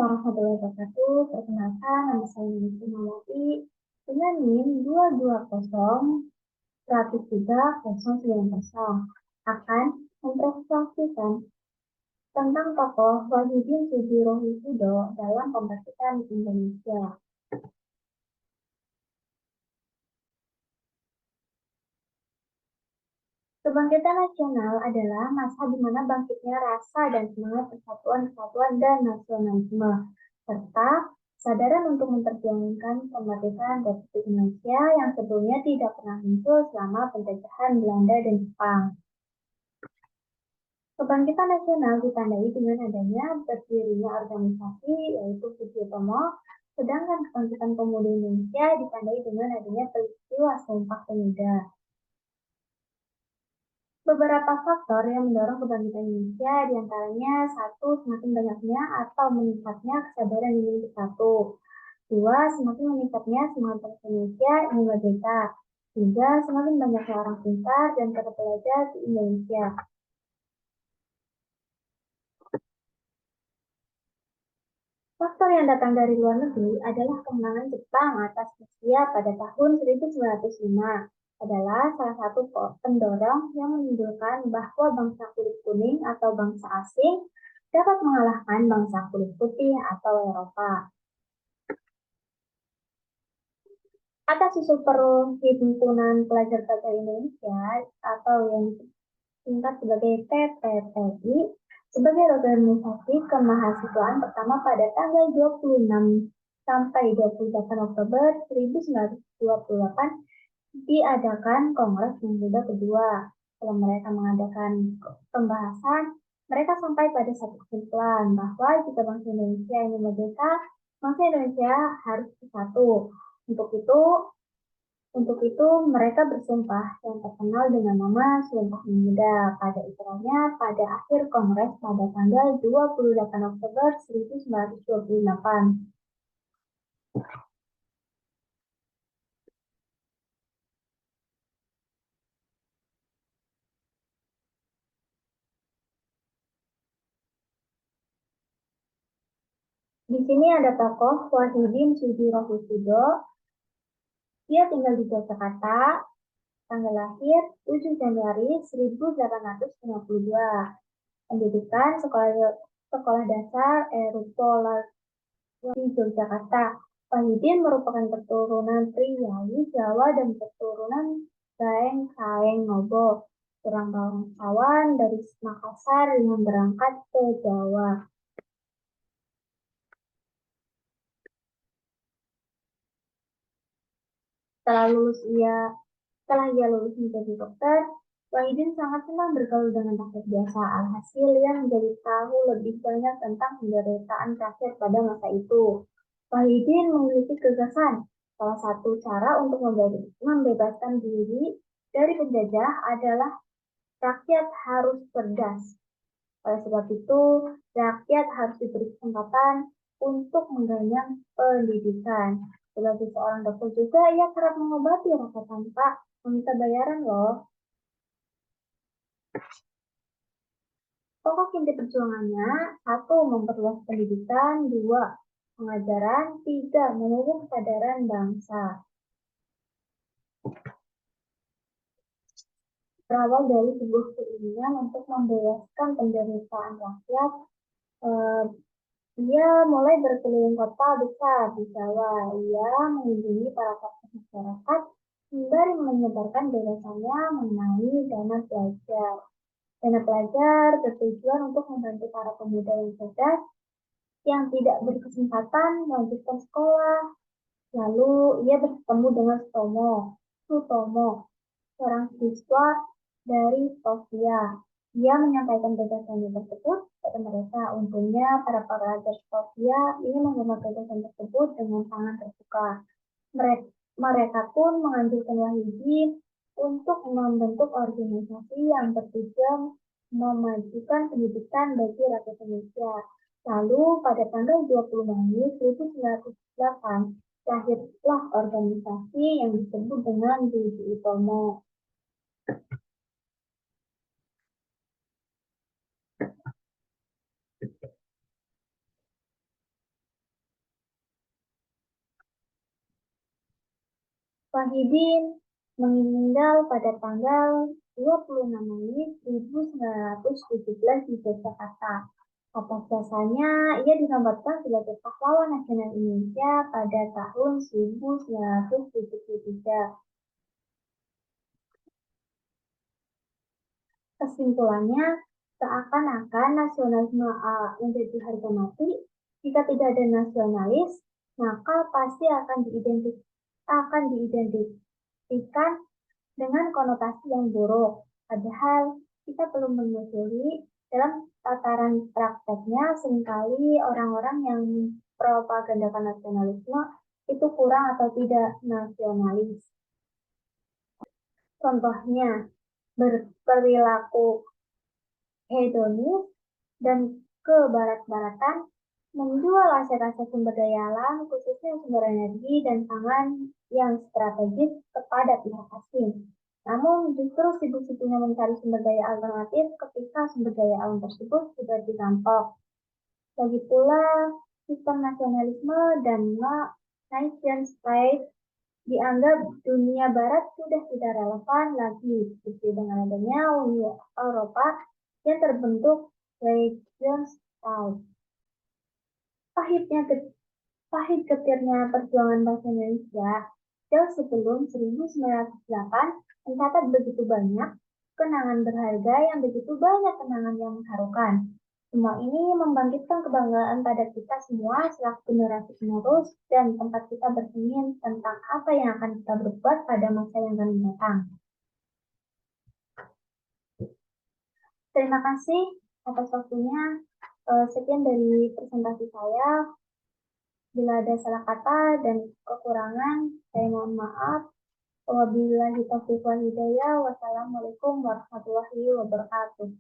warahmatullahi wabarakatuh. Perkenalkan, nama saya Nini Sumawati dengan NIM 220-103-090 akan mempresentasikan tentang tokoh Wahidin Sudirohusudo dalam pembatikan Indonesia. Kebangkitan nasional adalah masa di mana bangkitnya rasa dan semangat persatuan dan nasionalisme, serta kesadaran untuk memperjuangkan kemerdekaan Republik Indonesia yang sebelumnya tidak pernah muncul selama penjajahan Belanda dan Jepang. Kebangkitan nasional ditandai dengan adanya berdirinya organisasi yaitu Sujiatomo, sedangkan kebangkitan pemuda Indonesia ditandai dengan adanya peristiwa Sumpah Pemuda. Beberapa faktor yang mendorong kebangkitan Indonesia diantaranya satu, semakin banyaknya atau meningkatnya kesadaran diri bersatu. Dua, semakin meningkatnya semangat bangsa Indonesia ingin merdeka. Tiga, semakin banyaknya orang pintar dan terpelajar di Indonesia. Faktor yang datang dari luar negeri adalah kemenangan Jepang atas Rusia pada tahun 1905. Adalah salah satu pendorong yang menimbulkan bahwa bangsa kulit kuning atau bangsa asing dapat mengalahkan bangsa kulit putih atau Eropa. Atas isu Perhimpunan Pelajar-Pelajar Indonesia atau yang disingkat sebagai PPPI sebagai organisasi kemahasiswaan pertama pada tanggal 26 sampai 28 Oktober 1928 diadakan Kongres Pemuda kedua. Setelah mereka mengadakan pembahasan, mereka sampai pada satu kesimpulan bahwa jika bangsa Indonesia ingin merdeka, bangsa Indonesia harus bersatu. Untuk itu mereka bersumpah yang terkenal dengan nama Sumpah Pemuda. Pada itunya pada akhir Kongres pada tanggal 28 Oktober 1928. Di sini ada tokoh Wahidin Sudirohusudo. Dia tinggal di Yogyakarta, tanggal lahir 7 Januari 1852. Pendidikan sekolah dasar Erupola di Yogyakarta. Wahidin merupakan keturunan Priyayi Jawa dan keturunan Daeng Kaeng Nobo, seorang bangsawan dari Makassar yang berangkat ke Jawa. Setelah ia lulus menjadi dokter, Wahidin sangat senang bergaul dengan rakyat biasa. Alhasil ia menjadi tahu lebih banyak tentang penderitaan rakyat pada masa itu. Wahidin memiliki gagasan. Salah satu cara untuk membebaskan diri dari penjajah adalah rakyat harus cerdas. Oleh sebab itu, rakyat harus diberi kesempatan untuk menggenyam pendidikan. Sebagai seorang dokter juga, ia kerap mengobati rakyat tanpa meminta bayaran loh. Pokok inti perjuangannya, 1. Memperluas pendidikan, 2. Pengajaran, 3. Memupuk kesadaran bangsa. Berawal dari sebuah keinginan untuk membebaskan penderitaan rakyat, ia mulai berkeliling kota besar di Jawa. Ia mengunjungi para tokoh masyarakat sembari menyebarkan gagasannya mengenai dana pelajar. Dana pelajar bertujuan untuk membantu para pemuda yang cerdas yang tidak berkesempatan melanjutkan sekolah. Lalu ia bertemu dengan Sutomo, seorang siswa dari Sofia. Ia menyampaikan gagasannya tersebut kepada mereka. Untungnya para pelajar Sofia ini menerima gagasan tersebut dengan sangat terbuka. Mereka pun menganjurkan Wahidin untuk membentuk organisasi yang bertujuan memajukan pendidikan bagi rakyat Indonesia. Lalu pada tanggal 20 Mei 1908 lahirlah organisasi yang disebut dengan Budi Utomo. Wahidin meninggal pada tanggal 26 Mei 1917 di Yogyakarta. Atas jasanya, ia dinobatkan sebagai pahlawan nasional Indonesia pada tahun 1973. Kesimpulannya, seakan-akan nasionalisme menjadi harga mati. Jika tidak ada nasionalis, maka pasti akan diidentikan dengan konotasi yang buruk. Padahal kita perlu menelusuri dalam tataran prakteknya seringkali orang-orang yang propagandakan nasionalisme itu kurang atau tidak nasionalis. Contohnya, berperilaku hedonis dan kebarat-baratan, menjual aset-aset sumber daya alam, khususnya sumber energi dan pangan yang strategis kepada pihak asing. Namun justru sibuk-sibuknya mencari sumber daya alternatif ketika sumber daya alam tersebut sudah dirampok. Lagi pula, sistem nasionalisme dan nation state dianggap dunia barat sudah tidak relevan lagi, seperti dengan adanya Uni Eropa yang terbentuk region state. Pahit getirnya perjuangan bangsa Indonesia jauh sebelum 1908 mencatat begitu banyak kenangan berharga yang begitu banyak kenangan yang mengharukan. Semua ini membangkitkan kebanggaan pada kita semua selaku generasi penerus dan tempat kita bersemin tentang apa yang akan kita berbuat pada masa yang akan datang. Terima kasih atas waktunya. Sekian dari presentasi saya. Bila ada salah kata dan kekurangan, saya mohon maaf. Wabillahi taufiq wal hidayah. Wassalamualaikum warahmatullahi wabarakatuh.